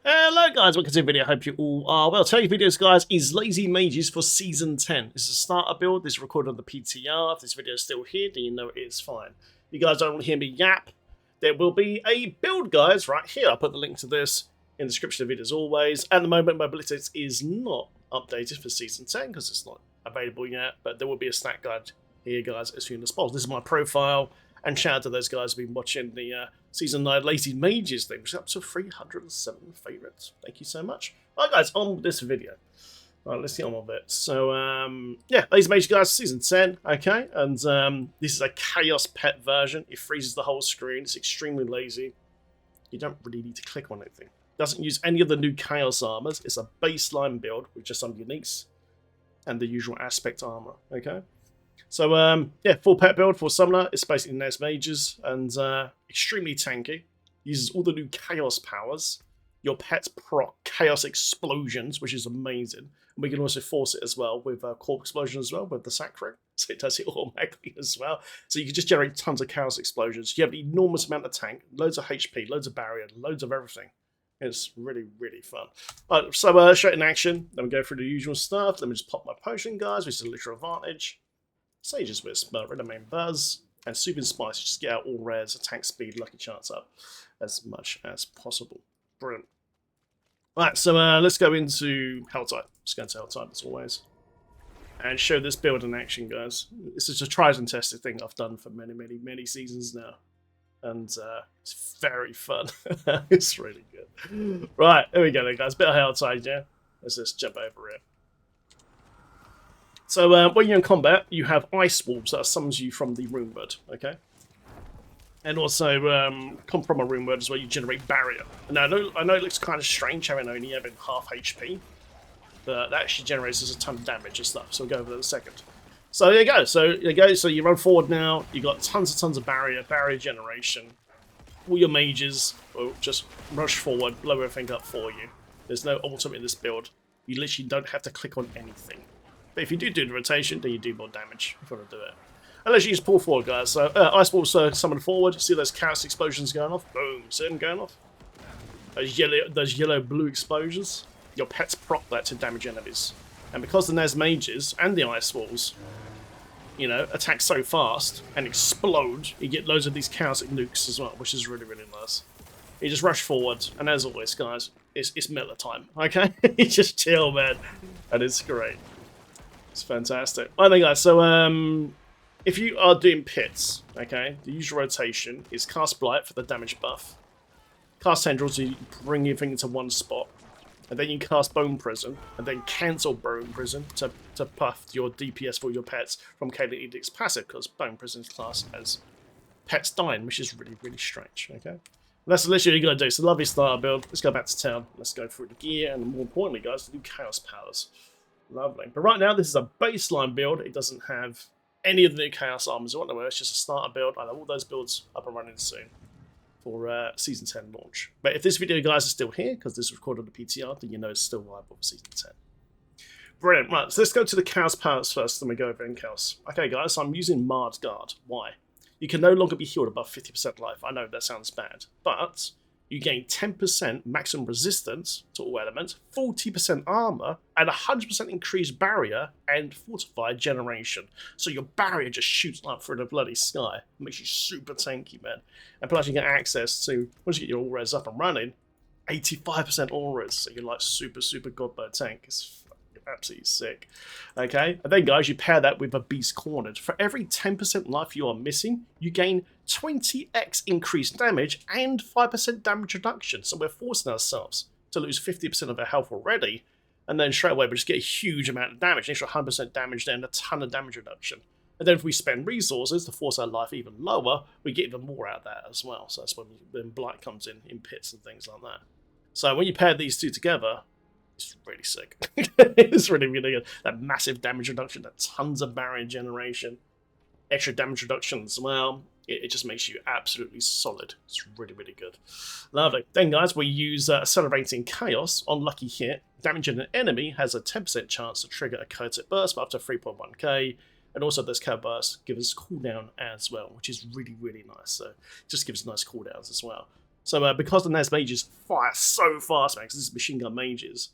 Hello guys, welcome to the video. I hope you all are well. Today's videos, guys, is Lazy Mages for Season 10. This is a starter build. This is recorded on the PTR. If this video is still here, then you know it is fine. If you guys don't want to hear me yap, there will be a build, guys, right here. I'll put the link to this in the description of the video as always. At the moment, Mobility is not updated for Season 10 because it's not available yet, but there will be a stat guide here, guys, as soon as possible. This is my profile. And shout out to those guys who've been watching the Season 9 Lazy Mages thing, which is up to 307 favourites. Thank you so much. Alright guys, on with this video. Alright, let's get on with it. So, yeah, Lazy Mages, guys, Season 10, okay? And this is a Chaos Pet version. It freezes the whole screen. It's extremely lazy. You don't really need to click on anything. It doesn't use any of the new Chaos armors. It's a baseline build with just some uniques and the usual aspect armor, okay? So, yeah, full pet build for Summoner. It's basically Nes Mages and extremely tanky. Uses all the new Chaos powers. Your pets proc Chaos Explosions, which is amazing. And we can also force it as well with Corp Explosion as well, with the Sacro. So it does it automatically as well. So you can just generate tons of Chaos Explosions. You have an enormous amount of tank, loads of HP, loads of barrier, loads of everything. It's really, really fun. Alright, so straight in action. Then we go through the usual stuff. Let me just pop my potion, guys, which is a literal advantage. Sage's Wisp, rid of main Buzz, and Super Spice, just get out all rares, attack speed, lucky chance up as much as possible. Brilliant. Right, so let's go into Hell Type. Let's go into Hell Type as always. And show this build in action, guys. This is a tried and tested thing I've done for many, many, many seasons now. And it's very fun. It's really good. Right, here we go then, guys. Bit of Hell Type, yeah? Let's just jump over here. So when you're in combat, you have Ice Wolves that summons you from the Rune Word, okay? And also, come from a Rune Word as well, you generate Barrier. Now, I know it looks kind of strange having only having half HP, but that actually generates us a ton of damage and stuff, so we'll go over that in a second. So there you go, so you run forward now, you got tons of barrier generation. All your mages will just rush forward, blow everything up for you. There's no ultimate in this build. You literally don't have to click on anything. But if you do the rotation, then you do more damage if you want to do it. Unless you just pull forward, guys. So, Ice Balls summon forward. See those Chaos Explosions going off? Boom. See them going off? Those yellow-blue explosions. Your pets proc that to damage enemies. And because the Nes Mages and the Ice Balls, you know, attack so fast and explode, you get loads of these Chaos Nukes as well, which is really, really nice. You just rush forward, and as always, guys, it's Miller time, okay? You just chill, man. And it's great. It's fantastic. Alright then, guys, so if you are doing pits, okay, the usual rotation is cast Blight for the damage buff, cast Tendrils to bring everything into one spot, and then you cast Bone Prison, and then cancel Bone Prison to buff your DPS for your pets from Kaelin Edict's passive, because Bone Prison is classed as pets dying, which is really, really strange, okay? And that's literally what you gotta do. It's a lovely starter build. Let's go back to town. Let's go through the gear, and more importantly, guys, the new Chaos powers. Lovely. But right now, this is a baseline build. It doesn't have any of the new Chaos armors whatsoever. It's just a starter build. I have all those builds up and running soon for Season 10 launch. But if this video, guys, is still here, because this is recorded on the PTR, then you know it's still viable for Season 10. Brilliant. Right, so let's go to the Chaos powers first, then we go over in Chaos. Okay, guys, so I'm using Mard's Guard. Why? You can no longer be healed above 50% life. I know that sounds bad, but you gain 10% maximum resistance to all elements, 40% armor, and 100% increased barrier and fortified generation. So your barrier just shoots up through the bloody sky. It makes you super tanky, man. And plus you get access to, once you get your all-res up and running, 85% all-res. So you're like super, super godmode tank. It's absolutely sick. Okay, and then guys, you pair that with a Beast Cornered. For every 10% life you are missing, you gain 20x increased damage and 5% damage reduction. So we're forcing ourselves to lose 50% of our health already, and then straight away we just get a huge amount of damage, an extra 100% damage there and a ton of damage reduction. And then if we spend resources to force our life even lower, we get even more out of that as well. So that's when Blight comes in pits and things like that. So when you pair these two together, it's really sick. It's really, really good. That massive damage reduction, that tons of barrier generation, extra damage reduction as well. It just makes you absolutely solid. It's really, really good. Lovely. Then, guys, we use Accelerating Chaos on lucky hit. Damaging an enemy has a 10% chance to trigger a chaotic burst for up to 3.1k. And also, this chaos burst gives us cooldown as well, which is really, really nice. So, it just gives nice cooldowns as well. So because the NAS mages fire so fast, man, because this is machine gun mages,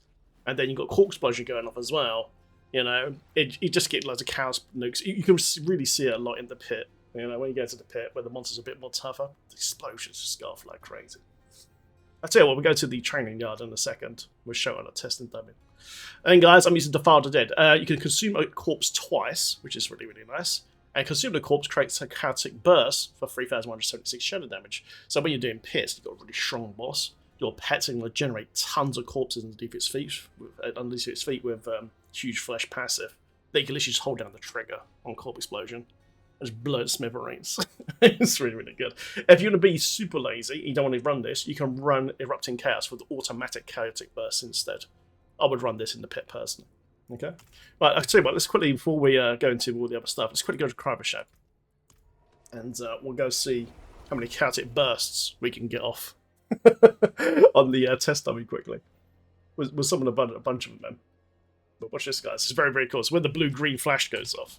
and then you've got corpse explosion going off as well, you know, you just get loads of chaos nukes. You can really see it a lot in the pit. You know, when you go to the pit where the monsters are a bit more tougher, the explosions just go off like crazy. I'll tell you what, we'll go to the training yard in a second. We'll show it on a testing dummy. And guys, I'm using Defile the Dead. You can consume a corpse twice, which is really, really nice. And consume the corpse creates a chaotic burst for 3,176 shadow damage. So when you're doing pits, you've got a really strong boss. Your pet's going to generate tons of corpses underneath its feet with huge flesh passive. They can literally just hold down the trigger on corpse explosion. Just blow it smithereens. It's really, really good. If you want to be super lazy, you don't want to run this, you can run Erupting Chaos with automatic chaotic bursts instead. I would run this in the pit personally. Okay? Right, I'll tell you what, let's quickly, before we go into all the other stuff, let's quickly go to Cryo Show. And we'll go see how many chaotic bursts we can get off on the test dummy quickly. We'll summon a bunch of them. But watch this, guys. It's very, very cool. So when the blue-green flash goes off,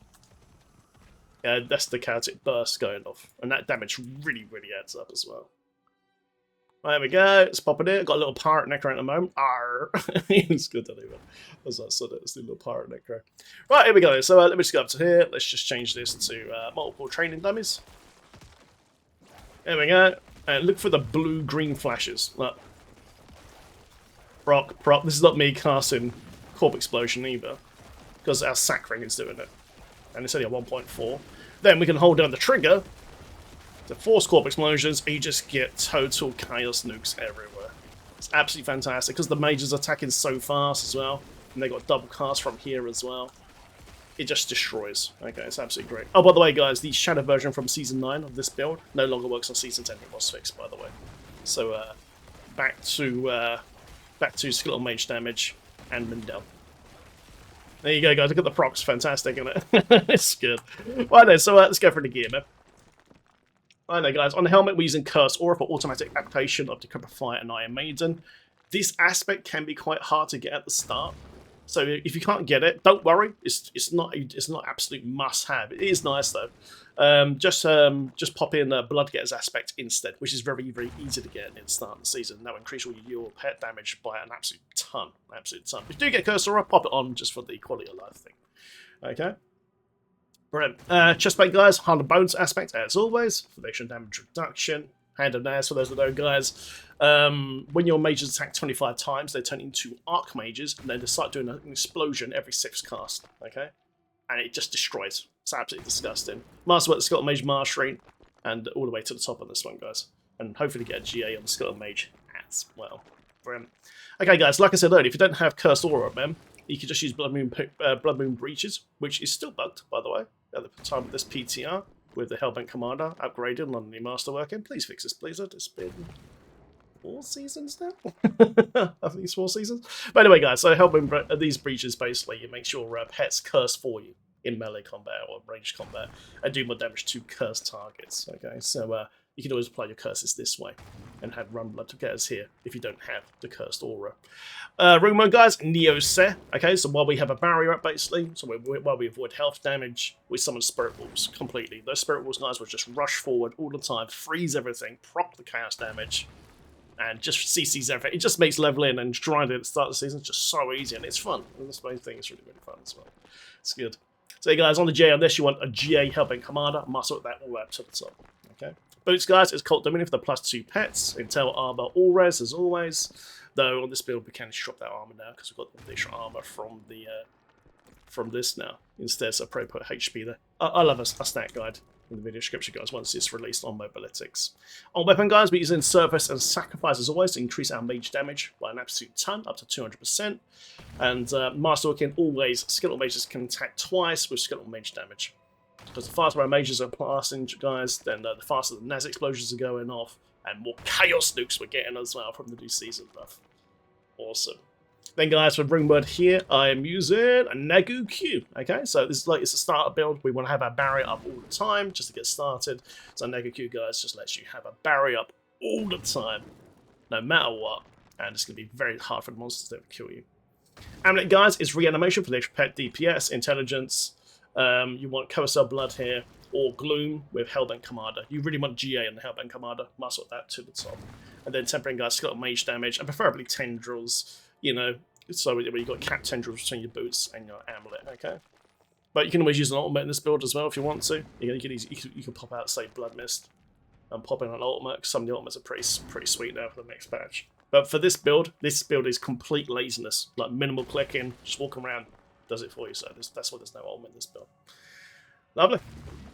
that's the chaotic burst going off. And that damage really, really adds up as well. Right, there we go. Let's pop it in. Got a little pirate necro at the moment. Arr! It's good to do that. As I said, it's the little pirate necro. Right, here we go. So let me just go up to here. Let's just change this to multiple training dummies. There we go. And look for the blue-green flashes. Look. Proc. This is not me casting Corp Explosion either. Because our sack ring is doing it. And it's only at 1.4. Then we can hold down the trigger to force corp explosions, and you just get total chaos nukes everywhere. It's absolutely fantastic because the mages are attacking so fast as well, and they got double cast from here as well. It just destroys. Okay, it's absolutely great. Oh, by the way, guys, the shadow version from Season 9 of this build no longer works on Season 10. It was fixed, by the way. So back to Skeletal Mage damage and Mindel. There you go, guys. Look at the procs. Fantastic, isn't it? It's good. Right then, so let's go for the gear, man. Right then, guys. On the helmet, we're using Curse Aura for automatic application of Decrepit Fire and Iron Maiden. This aspect can be quite hard to get at the start. So if you can't get it, don't worry. It's not absolute must-have. It is nice though. Just pop in Bloodgetters aspect instead, which is very, very easy to get at the start of the season. That will increase all your pet damage by an absolute ton. If you do get Curse Aura, pop it on just for the quality of life thing. Okay. Brilliant. Chestplate, guys. Heart and Bones aspect as always. Foundation damage reduction. Hand of Nails for those that know, guys. When your mages attack 25 times, they turn into arc mages, and then they start doing an explosion every 6th cast. Okay, and it just destroys. It's absolutely disgusting. Master the Skeletal Mage Mastery, and all the way to the top on this one, guys. And hopefully get a GA on the Skeletal Mage as well. Brilliant. Okay, guys. Like I said earlier, if you don't have Cursed Aura, man, you can just use Blood Moon Breaches, which is still bugged, by the way, at the time of this PTR. With the Hellbent Commander upgraded on the Masterworking. Please fix this, please. It's been 4 seasons now? I think it's 4 seasons. But anyway, guys, so Hellbent, these breaches basically, you make sure pets curse for you in melee combat or ranged combat and do more damage to cursed targets. Okay, so you can always apply your curses this way and have run blood to get us here if you don't have the Cursed Aura. Rune mode, guys, Neo Se. Okay, so while we have a barrier up, basically, so while we avoid health damage, we summon Spirit Wolves completely. Those Spirit Wolves, guys, will just rush forward all the time, freeze everything, proc the chaos damage, and just CCs everything. It just makes leveling and grinding at the start of the season just so easy, and it's fun. And that's the main thing, it's really, really fun as well. It's good. So, guys, on the GA on this, you want a GA Hellbent Commander, muscle that all up to the top. Okay. Boots, guys, is Cult Dominion for the +2 pets. Intel Armor, all res as always. Though on this build we can drop that armor now because we've got the additional armor from the from this now instead. So probably put HP there. I love a stat guide in the video description, guys, once it's released on Mobalytics. On weapon, guys, we're using Service and Sacrifice as always to increase our mage damage by an absolute ton, up to 200%. And Masterworking, always Skeletal Mages can attack twice with Skeletal Mage damage. Because the faster our mages are blasting, guys, then the faster the NAS explosions are going off, and more chaos nukes we're getting as well from the new season buff. Awesome. Then, guys, for Rune Word here, I am using a Nagu Q. Okay, so this is like it's a starter build. We want to have our barrier up all the time just to get started. So Nagu Q, guys, just lets you have a barrier up all the time, no matter what, and it's going to be very hard for the monsters to kill you. Amulet, guys, is reanimation for the extra pet DPS, intelligence. You want Coastal Blood here, or Gloom with Hellbent Commander. You really want GA on the Hellbent Commander, muscle that to the top. And then Tempering guys, skeletal mage damage, and preferably tendrils, you know, so where you've got cap tendrils between your boots and your amulet, okay? But you can always use an ultimate in this build as well if you want to. You can pop out, say, Blood Mist and pop in an ultimate, because some of the ultimates are pretty sweet now for the next patch. But for this build is complete laziness. Like, minimal clicking, just walk around, does it for you. So that's why there's no ultimate in this build. Lovely.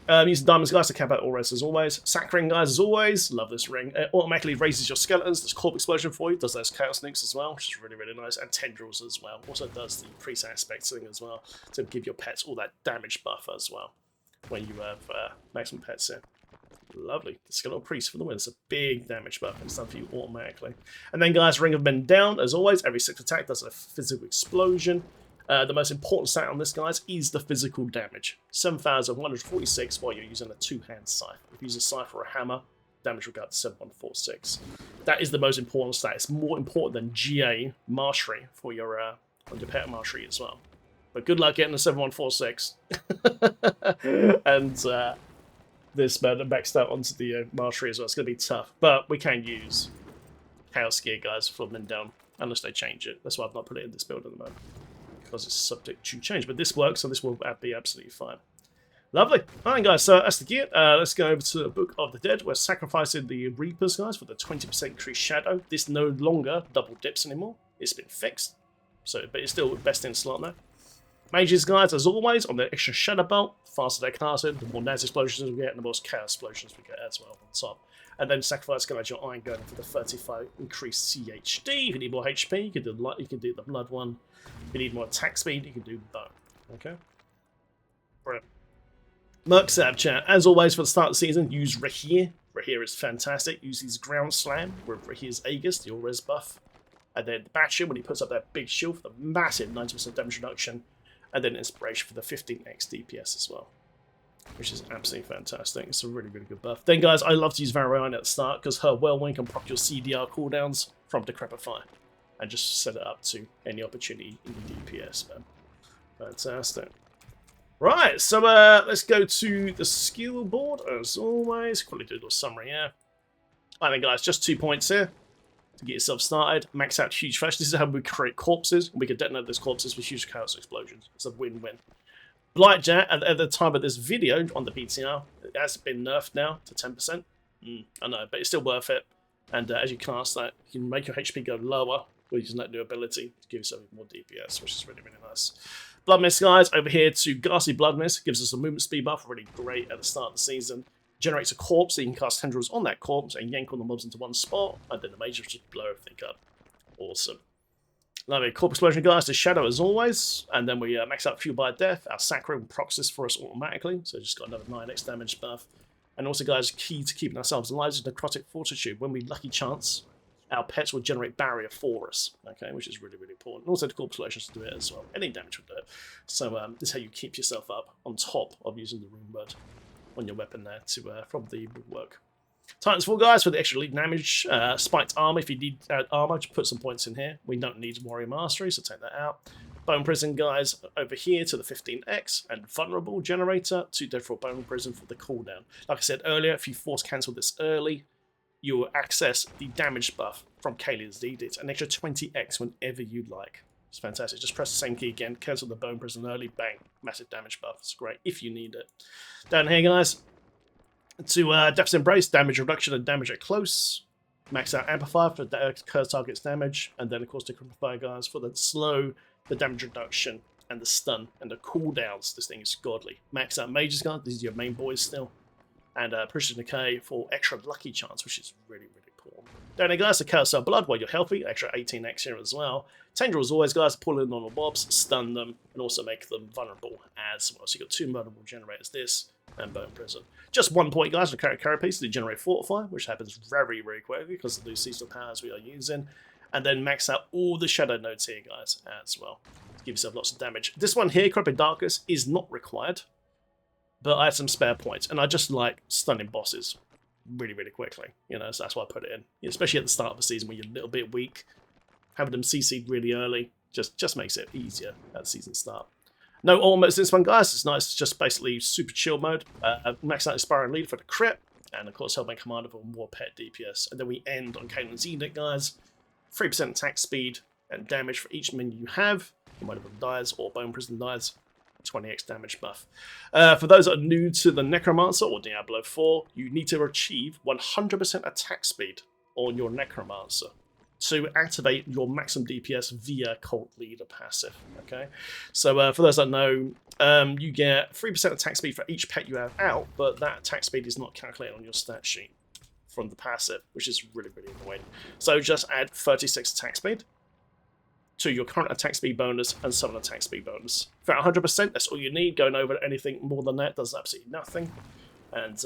Using diamonds, guys, to cap out all res as always. Sack ring, guys, as always. Love this ring. It automatically raises your skeletons. There's corp explosion for you. Does those chaos nukes as well, which is really, really nice. And tendrils as well. Also does the priest aspect thing as well to give your pets all that damage buff as well when you have maximum pets in. Lovely. The skeletal priest for the win. It's a big damage buff. It's done for you automatically. And then, guys, ring of men down as always. Every 6th attack does a physical explosion. The most important stat on this, guys, is the physical damage. 7,146 while you're using a 2-hand scythe. If you use a scythe or a hammer, damage will go up to 7,146. That is the most important stat. It's more important than GA mastery for your pet mastery as well. But good luck getting the 7,146. And this maxed out onto the mastery as well. It's going to be tough. But we can use Chaos Gear, guys, for men down, unless they change it. That's why I've not put it in this build at the moment, because it's subject to change. But this works, so this will be absolutely fine. Lovely. Alright, guys, so that's the gear. Let's go over to the Book of the Dead. We're sacrificing the Reapers, guys, for the 20% increased shadow. This no longer double dips anymore. It's been fixed. But it's still best in slot now. Mages, guys, as always, on the extra shadow bolt. Faster they're casted, the more Naz explosions we get, and the more chaos explosions we get as well on top. And then sacrifice, guys, your Iron Golem for the 35 increased CHD. If you need more HP, you can do the blood one. If you need more attack speed, you can do both. Okay? Brilliant. Merc Sab chat. As always, for the start of the season, use Rahir. Rahir is fantastic. Use his Ground Slam with Rahir's Aegis, your res buff. And then the Bastion, when he puts up that big shield for the massive 90% damage reduction. And then Inspiration for the 15x DPS as well, which is absolutely fantastic. It's a really, really good buff. Then, guys, I love to use Varian at the start because her Whirlwind can proc your CDR cooldowns from Decrepit Fire and just set it up to any opportunity in the DPS, man. Fantastic. Right, so let's go to the skill board as always. Quickly do a little summary here. I think, guys, just 2 points here to get yourself started. Max out Huge Flash. This is how we create corpses. We can detonate those corpses with huge chaos explosions. It's a win-win. Blightjet, at the time of this video on the BTR, it has been nerfed now to 10%. I know, but it's still worth it. And as you cast that, you can make your HP go lower with using that new ability to give yourself more DPS, which is really, really nice. Blood Mist, guys, over here to Ghastly Blood Mist. Gives us a movement speed buff, really great at the start of the season. Generates a corpse, so you can cast tendrils on that corpse and yank all the mobs into one spot, and then the mages just blow everything up. Awesome. Lovely. Corp Explosion, guys, to Shadow as always, and then we max out Fuel by Death. Our Sacro procs this for us automatically, so just got another 9x damage buff. And also, guys, key to keeping ourselves alive is Necrotic Fortitude. When we lucky chance, our pets will generate barrier for us, okay, which is really, really important. And also the Corp Explosions to do it as well. Any damage will do it. So this is how you keep yourself up on top of using the Rune Word on your weapon there to from the woodwork. Titan's Fall, guys, for the extra elite damage. Spiked armor, if you need armor, just put some points in here. We don't need Warrior Mastery, so take that out. Bone Prison, guys, over here to the 15x, and Vulnerable Generator to Deadfall Bone Prison for the cooldown. Like I said earlier, if you force cancel this early, you will access the damage buff from Kaylee's Edict, an extra 20x whenever you like. It's fantastic. Just press the same key again, cancel the Bone Prison early, bang, massive damage buff. It's great if you need it. Down here, guys, to Death's Embrace, damage reduction and damage at close. Max out Amplifier for curse targets damage, and then of course Decrepify, guys, for the slow, the damage reduction, and the stun, and the cooldowns. This thing is godly. Max out Mages, guys, these are your main boys still. And Precision Decay for extra lucky chance, which is really, really important. Down here, guys, to Chaos Blood while you're healthy, extra 18x here as well. Tendrils always, guys, pull in normal mobs, stun them, and also make them vulnerable as well. So you've got 2 vulnerable generators, this and Bone Prison. Just 1 point, guys, to carry Carapace to generate Fortify, which happens very, very quickly because of the seasonal powers we are using. And then max out all the shadow nodes here, guys, as well. To give yourself lots of damage. This one here, Corrupted Darkness, is not required, but I had some spare points, and I just like stunning bosses really, really quickly. You know, so that's why I put it in. Especially at the start of the season when you're a little bit weak. Having them CC'd really early just makes it easier at the season start. No ultimates this one, guys. It's nice. It's just basically super chill mode. Max out Inspiring Lead for the crit. And of course, Hellbane Commander for more pet DPS. And then we end on Caelan's Edict, guys. 3% attack speed and damage for each minion you have. One of them dies or Bone Prison dies. 20x damage buff. For those that are new to the Necromancer or Diablo 4, you need to achieve 100% attack speed on your Necromancer to activate your maximum DPS via Cult Leader passive. Okay, so for those that know, you get 3% attack speed for each pet you have out, but that attack speed is not calculated on your stat sheet from the passive, which is really, really annoying. So just add 36 attack speed to your current attack speed bonus and summon attack speed bonus. For 100%, that's all you need. Going over anything more than that does absolutely nothing. And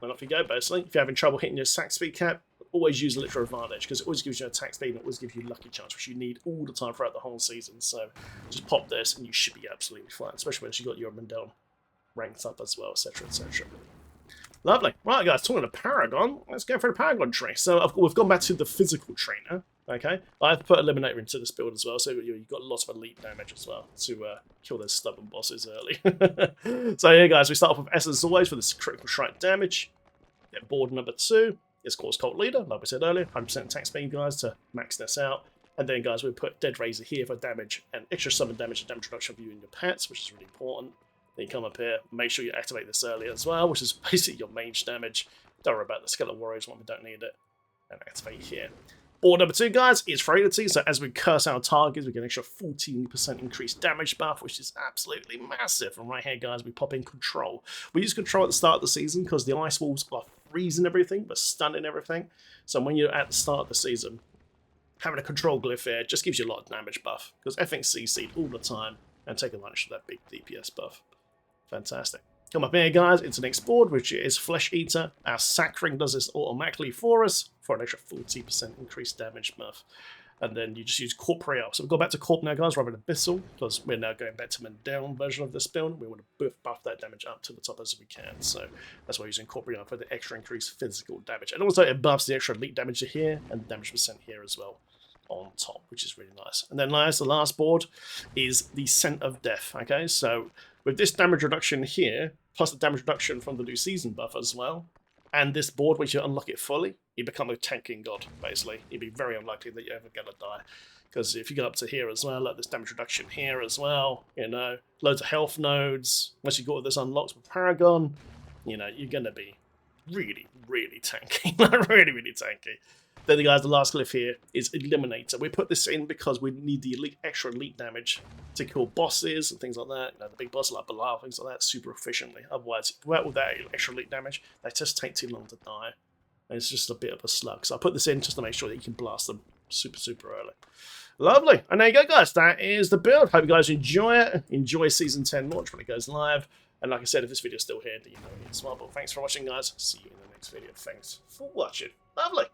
off you go, basically. If you're having trouble hitting your attack speed cap, always use Literal Advantage, because it always gives you attack speed and it always gives you Lucky Chance, which you need all the time throughout the whole season. So just pop this and you should be absolutely fine, especially once you've got your Mendel ranked up as well, etc, etc. Lovely. Right, guys, talking to Paragon, let's go for the Paragon tree. So we've gone back to the physical trainer. Okay, I've put Eliminator into this build as well, so you've got lots of elite damage as well to kill those stubborn bosses early. So yeah, guys, we start off with S as always for this critical strike damage. Get board number 2. It's called Cult Leader, like we said earlier, 100% attack speed, guys, to max this out. And then, guys, we put Dead Razor here for damage and extra summon damage and damage reduction for you and your pets, which is really important. Then you come up here, make sure you activate this early as well, which is basically your mage damage. Don't worry about the Skeleton Warriors when we don't need it. And activate here. Board number 2, guys, is Frailty. So as we curse our targets, we get an extra 14% increased damage buff, which is absolutely massive. And right here, guys, we pop in Control. We use Control at the start of the season because the Ice Wolves are freezing everything, but stunning everything. So when you're at the start of the season, having a Control glyph here just gives you a lot of damage buff, because everything's CC'd all the time, and take advantage of that big DPS buff. Fantastic. Come up here, guys, into the next board, which is Flesh Eater. Our Sack Ring does this automatically for us for an extra 40% increased damage buff. And then you just use Corporeal. So we've gone back to Corp now, guys, rather than Abyssal, because we're now going back to the down version of this build. We want to buff that damage up to the top as we can. So that's why we're using Corporeal for the extra increased physical damage. And also it buffs the extra elite damage here and damage percent here as well on top, which is really nice. And then last, the last board is the Scent of Death. Okay, so with this damage reduction here, plus the damage reduction from the new season buff as well, and this board, which you unlock it fully, you become a tanking god, basically. You'd be very unlikely that you're ever going to die. Because if you go up to here as well, like this damage reduction here as well, you know, loads of health nodes. Once you got this unlocked with Paragon, you know, you're going to be really, really tanky. Really, really tanky. Then, guys, the last glyph here is Eliminator. We put this in because we need the extra elite damage to kill bosses and things like that. You know, the big bosses like Belial, things like that, super efficiently. Otherwise, without that extra elite damage, they just take too long to die. And it's just a bit of a slug. So I put this in just to make sure that you can blast them super, super early. Lovely. And there you go, guys. That is the build. Hope you guys enjoy it. Enjoy Season 10 launch when it goes live. And like I said, if this video is still here, then you know it is well. But thanks for watching, guys. See you in the next video. Thanks for watching. Lovely.